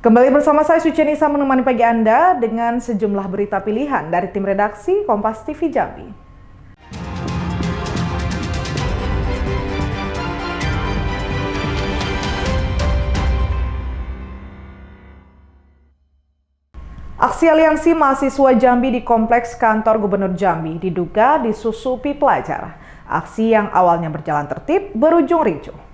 Kembali bersama saya Suci Nisa menemani pagi Anda dengan sejumlah berita pilihan dari tim redaksi Kompas TV Jambi. Aksi aliansi mahasiswa Jambi di Kompleks Kantor Gubernur Jambi diduga disusupi pelajar. Aksi yang awalnya berjalan tertib berujung ricuh.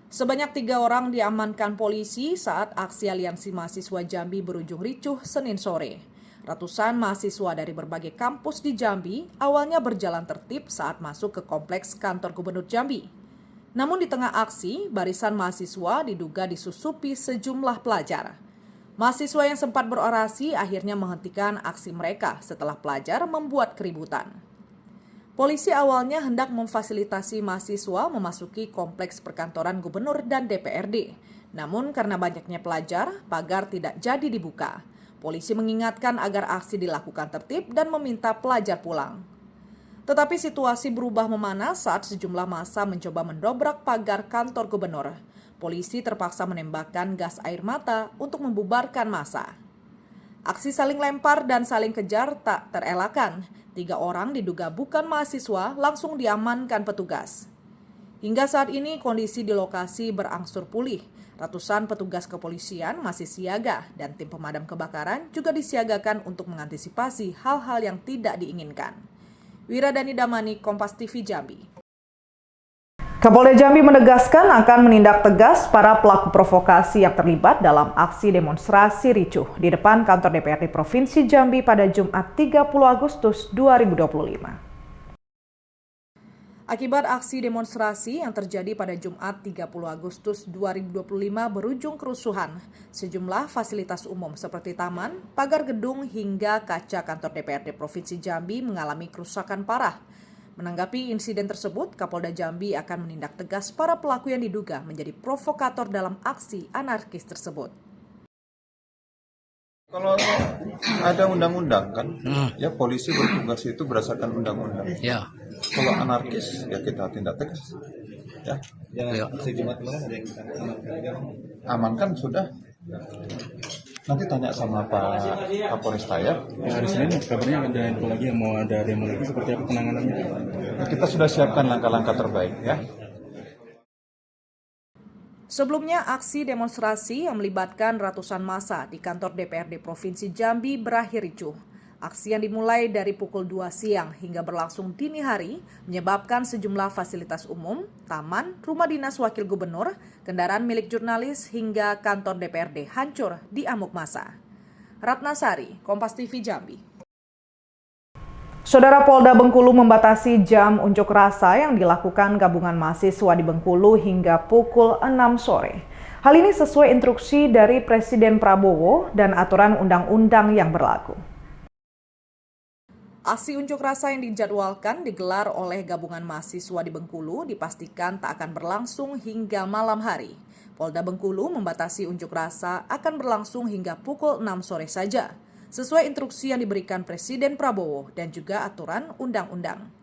Sebanyak 3 orang diamankan polisi saat aksi aliansi mahasiswa Jambi berujung ricuh Senin sore. Ratusan mahasiswa dari berbagai kampus di Jambi awalnya berjalan tertib saat masuk ke kompleks kantor Gubernur Jambi. Namun di tengah aksi, barisan mahasiswa diduga disusupi sejumlah pelajar. Mahasiswa yang sempat berorasi akhirnya menghentikan aksi mereka setelah pelajar membuat keributan. Polisi awalnya hendak memfasilitasi mahasiswa memasuki kompleks perkantoran gubernur dan DPRD. Namun karena banyaknya pelajar, pagar tidak jadi dibuka. Polisi mengingatkan agar aksi dilakukan tertib dan meminta pelajar pulang. Tetapi situasi berubah memanas saat sejumlah massa mencoba mendobrak pagar kantor gubernur. Polisi terpaksa menembakkan gas air mata untuk membubarkan massa. Aksi saling lempar dan saling kejar tak terelakkan. 3 orang diduga bukan mahasiswa langsung diamankan petugas. Hingga saat ini kondisi di lokasi berangsur pulih. Ratusan petugas kepolisian masih siaga dan tim pemadam kebakaran juga disiagakan untuk mengantisipasi hal-hal yang tidak diinginkan. Wiradani Damani, Kompas TV Jambi. Kapolda Jambi menegaskan akan menindak tegas para pelaku provokasi yang terlibat dalam aksi demonstrasi ricuh di depan kantor DPRD Provinsi Jambi pada Jumat 30 Agustus 2025. Akibat aksi demonstrasi yang terjadi pada Jumat 30 Agustus 2025 berujung kerusuhan, sejumlah fasilitas umum seperti taman, pagar gedung hingga kaca kantor DPRD Provinsi Jambi mengalami kerusakan parah. Menanggapi insiden tersebut, Kapolda Jambi akan menindak tegas para pelaku yang diduga menjadi provokator dalam aksi anarkis tersebut. Kalau ada undang-undang kan, ya polisi bertugas itu berdasarkan undang-undang. Ya. Kalau anarkis, ya kita tindak tegas. Ya. Sejumlah kemarin ada yang kita Amankan sudah. Nanti tanya sama Pak Kapolresta ya. hari Senin kabarnya ada info lagi yang mau ada demo lagi, seperti apa penanganannya? Kita sudah siapkan langkah-langkah terbaik ya. Sebelumnya, aksi demonstrasi yang melibatkan ratusan massa di kantor DPRD Provinsi Jambi berakhir ricuh. Aksi yang dimulai dari pukul 2 siang hingga berlangsung dini hari menyebabkan sejumlah fasilitas umum, taman, rumah dinas wakil gubernur, kendaraan milik jurnalis hingga kantor DPRD hancur di amuk massa. Ratna Sari, Kompas TV Jambi. Saudara, Polda Bengkulu membatasi jam unjuk rasa yang dilakukan gabungan mahasiswa di Bengkulu hingga pukul 6 sore. Hal ini sesuai instruksi dari Presiden Prabowo dan aturan undang-undang yang berlaku. Aksi unjuk rasa yang dijadwalkan digelar oleh gabungan mahasiswa di Bengkulu dipastikan tak akan berlangsung hingga malam hari. Polda Bengkulu membatasi unjuk rasa akan berlangsung hingga pukul 6 sore saja, sesuai instruksi yang diberikan Presiden Prabowo dan juga aturan undang-undang.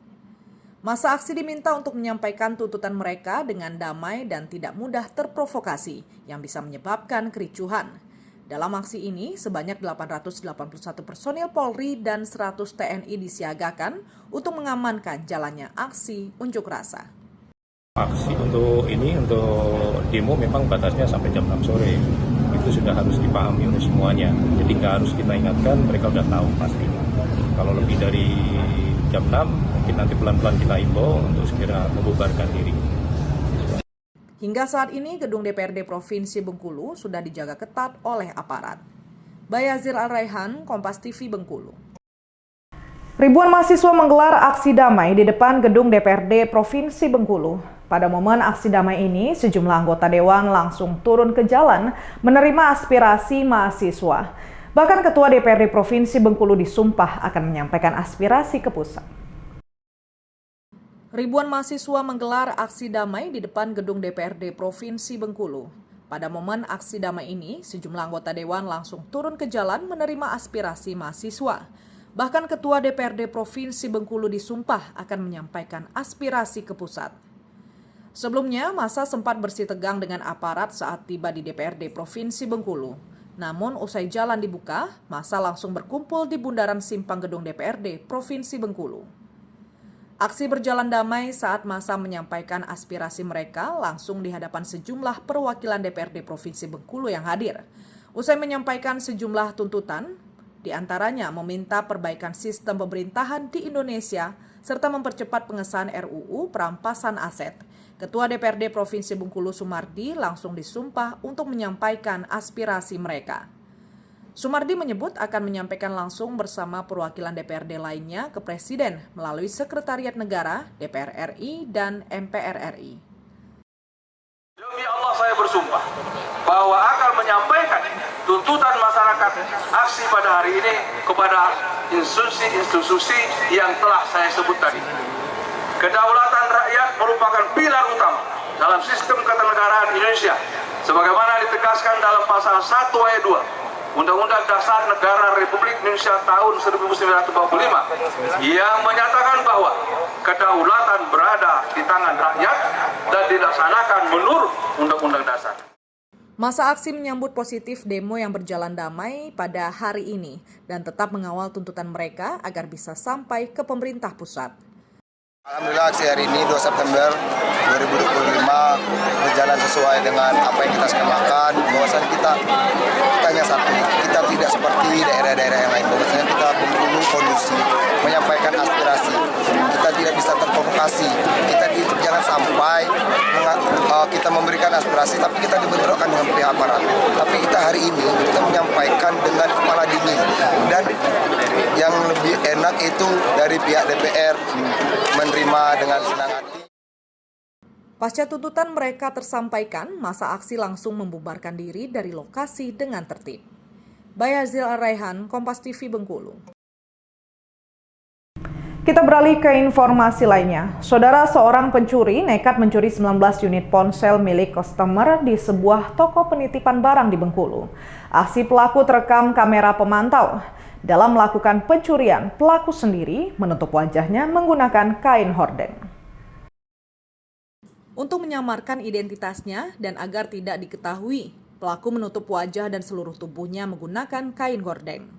Masa aksi diminta untuk menyampaikan tuntutan mereka dengan damai dan tidak mudah terprovokasi yang bisa menyebabkan kericuhan. Dalam aksi ini, sebanyak 881 personil Polri dan 100 TNI disiagakan untuk mengamankan jalannya aksi unjuk rasa. Aksi untuk demo memang batasnya sampai jam 6 sore. Itu sudah harus dipahami oleh semuanya. Jadi nggak harus kita ingatkan, mereka udah tahu pasti. Kalau lebih dari jam 6, mungkin nanti pelan-pelan kita imbau untuk segera membubarkan diri. Hingga saat ini, gedung DPRD Provinsi Bengkulu sudah dijaga ketat oleh aparat. Bayazir Al-Raihan, Kompas TV Bengkulu. Ribuan mahasiswa menggelar aksi damai di depan gedung DPRD Provinsi Bengkulu. Pada momen aksi damai ini, sejumlah anggota dewan langsung turun ke jalan menerima aspirasi mahasiswa. Bahkan Ketua DPRD Provinsi Bengkulu disumpah akan menyampaikan aspirasi ke pusat. Ribuan mahasiswa menggelar aksi damai di depan gedung DPRD Provinsi Bengkulu. Pada momen aksi damai ini, sejumlah anggota dewan langsung turun ke jalan menerima aspirasi mahasiswa. Bahkan Ketua DPRD Provinsi Bengkulu disumpah akan menyampaikan aspirasi ke pusat. Sebelumnya, massa sempat bersih tegang dengan aparat saat tiba di DPRD Provinsi Bengkulu. Namun, usai jalan dibuka, massa langsung berkumpul di bundaran simpang gedung DPRD Provinsi Bengkulu. Aksi berjalan damai saat massa menyampaikan aspirasi mereka langsung di hadapan sejumlah perwakilan DPRD Provinsi Bengkulu yang hadir. Usai menyampaikan sejumlah tuntutan, di antaranya meminta perbaikan sistem pemerintahan di Indonesia serta mempercepat pengesahan RUU perampasan aset. Ketua DPRD Provinsi Bengkulu Sumardi langsung disumpah untuk menyampaikan aspirasi mereka. Sumardi menyebut akan menyampaikan langsung bersama perwakilan DPRD lainnya ke Presiden melalui Sekretariat Negara, DPR RI, dan MPR RI. Demi Allah saya bersumpah bahwa akan menyampaikan tuntutan masyarakat aksi pada hari ini kepada institusi-institusi yang telah saya sebut tadi. Kedaulatan rakyat merupakan pilar utama dalam sistem kenegaraan Indonesia, sebagaimana ditegaskan dalam pasal 1 ayat 2 Undang-Undang Dasar Negara Republik Indonesia tahun 1945 yang menyatakan bahwa kedaulatan berada di tangan rakyat dan dilaksanakan menurut Undang-Undang Dasar. Massa aksi menyambut positif demo yang berjalan damai pada hari ini dan tetap mengawal tuntutan mereka agar bisa sampai ke pemerintah pusat. Alhamdulillah aksi hari ini 2 September 2025 berjalan sesuai dengan apa yang kita skemakan. Bahwasanya kita hanya satu, kita tidak seperti daerah-daerah yang lain. Bahwasanya kita Bengkulu kondusif, menyampaikan aspirasi. Kita tidak bisa terprovokasi. Kita jangan sampai kita memberikan aspirasi, tapi kita dibentrokkan dengan pihak aparat. Tapi kita hari ini kita menyampaikan dengan kepala dingin, dan yang lebih enak itu dari pihak DPR menerima dengan senang hati. Pasca tuntutan mereka tersampaikan, massa aksi langsung membubarkan diri dari lokasi dengan tertib. Bayazil Ar-Raihan, Kompas TV Bengkulu. Kita beralih ke informasi lainnya. Saudara, seorang pencuri nekat mencuri 19 unit ponsel milik customer di sebuah toko penitipan barang di Bengkulu. Aksi pelaku terekam kamera pemantau. Dalam melakukan pencurian, pelaku sendiri menutup wajahnya menggunakan kain horden. Untuk menyamarkan identitasnya dan agar tidak diketahui, pelaku menutup wajah dan seluruh tubuhnya menggunakan kain horden.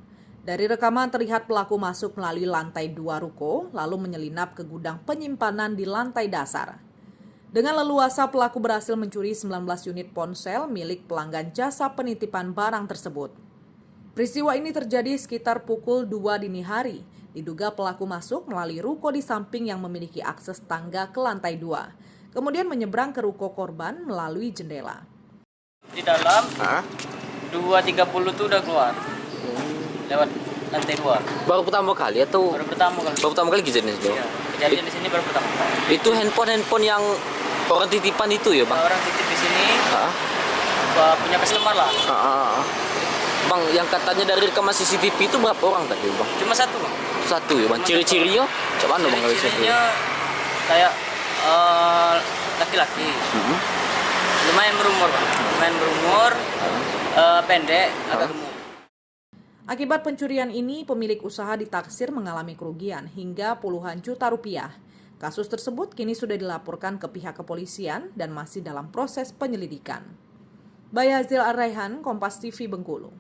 Dari rekaman terlihat pelaku masuk melalui lantai 2 ruko, lalu menyelinap ke gudang penyimpanan di lantai dasar. Dengan leluasa, pelaku berhasil mencuri 19 unit ponsel milik pelanggan jasa penitipan barang tersebut. Peristiwa ini terjadi sekitar pukul 2 dini hari. Diduga pelaku masuk melalui ruko di samping yang memiliki akses tangga ke lantai 2. Kemudian menyeberang ke ruko korban melalui jendela. Di dalam 2.30 tuh udah keluar. Lewat lantai 2. Baru pertama kali atau? Baru pertama kali. Baru pertama kali kejadian itu? Iya, kejadian di sini baru pertama kali. Itu handphone yang orang titipan itu ya, Bang? Orang titip di sini punya customer lah. Bang, yang katanya dari rekaman CCTV itu berapa orang tadi, Bang? Cuma satu, Bang. Satu ya, Bang. Ciri-cirinya coba Bang kalau bisa. Ciri-cirinya kayak laki-laki. Lumayan berumur, Bang. Pendek, agak gemuk. Akibat pencurian ini, pemilik usaha ditaksir mengalami kerugian hingga puluhan juta rupiah. Kasus tersebut kini sudah dilaporkan ke pihak kepolisian dan masih dalam proses penyelidikan. Bayazil Ar-Raihan, Kompas TV Bengkulu.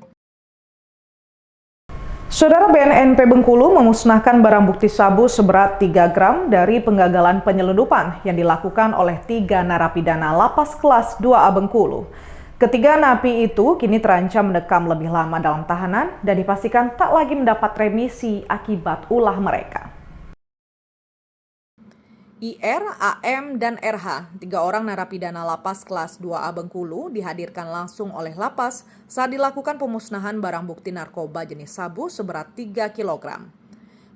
Saudara, BNNP Bengkulu memusnahkan barang bukti sabu seberat 3 gram dari penggagalan penyelundupan yang dilakukan oleh 3 narapidana lapas kelas 2A Bengkulu. Ketiga napi itu kini terancam mendekam lebih lama dalam tahanan dan dipastikan tak lagi mendapat remisi akibat ulah mereka. IR, AM, dan RH, 3 orang narapidana lapas kelas 2A Bengkulu dihadirkan langsung oleh lapas saat dilakukan pemusnahan barang bukti narkoba jenis sabu seberat 3 kg.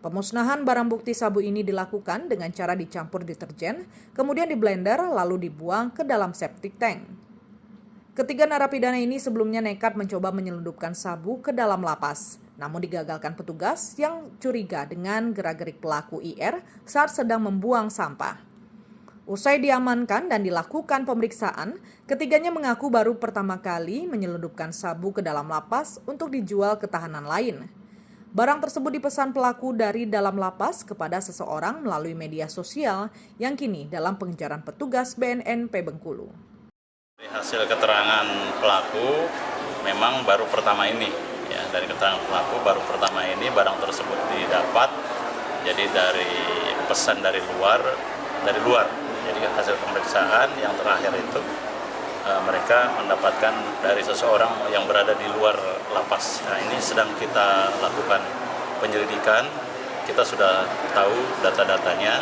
Pemusnahan barang bukti sabu ini dilakukan dengan cara dicampur deterjen, kemudian diblender lalu dibuang ke dalam septic tank. Ketiga narapidana ini sebelumnya nekat mencoba menyelundupkan sabu ke dalam lapas, namun digagalkan petugas yang curiga dengan gerak-gerik pelaku IR saat sedang membuang sampah. Usai diamankan dan dilakukan pemeriksaan, ketiganya mengaku baru pertama kali menyelundupkan sabu ke dalam lapas untuk dijual ke tahanan lain. Barang tersebut dipesan pelaku dari dalam lapas kepada seseorang melalui media sosial yang kini dalam pengejaran petugas BNNP Bengkulu. Hasil keterangan pelaku memang baru pertama ini, ya, dari keterangan pelaku baru pertama ini barang tersebut didapat, jadi dari pesan dari luar. Jadi hasil pemeriksaan yang terakhir itu mereka mendapatkan dari seseorang yang berada di luar lapas. Nah, ini sedang kita lakukan penyelidikan. Kita sudah tahu data-datanya,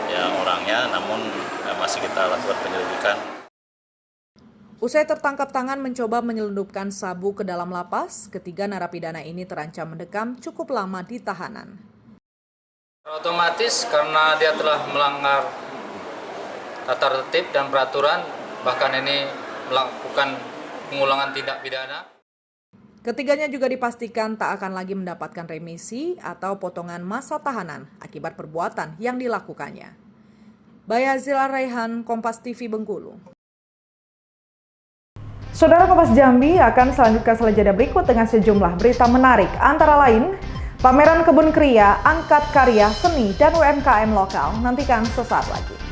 ya, orangnya, namun masih kita lakukan penyelidikan. Usai tertangkap tangan mencoba menyelundupkan sabu ke dalam lapas, ketiga narapidana ini terancam mendekam cukup lama di tahanan. Otomatis karena dia telah melanggar tata tertib dan peraturan, bahkan ini melakukan pengulangan tindak pidana. Ketiganya juga dipastikan tak akan lagi mendapatkan remisi atau potongan masa tahanan akibat perbuatan yang dilakukannya. Bayazil Raihan, Kompas TV Bengkulu. Saudara Kompas Jambi akan selanjutkan setelah jeda berikut dengan sejumlah berita menarik, antara lain pameran kebun kria, angkat karya, seni, dan UMKM lokal. Nantikan sesaat lagi.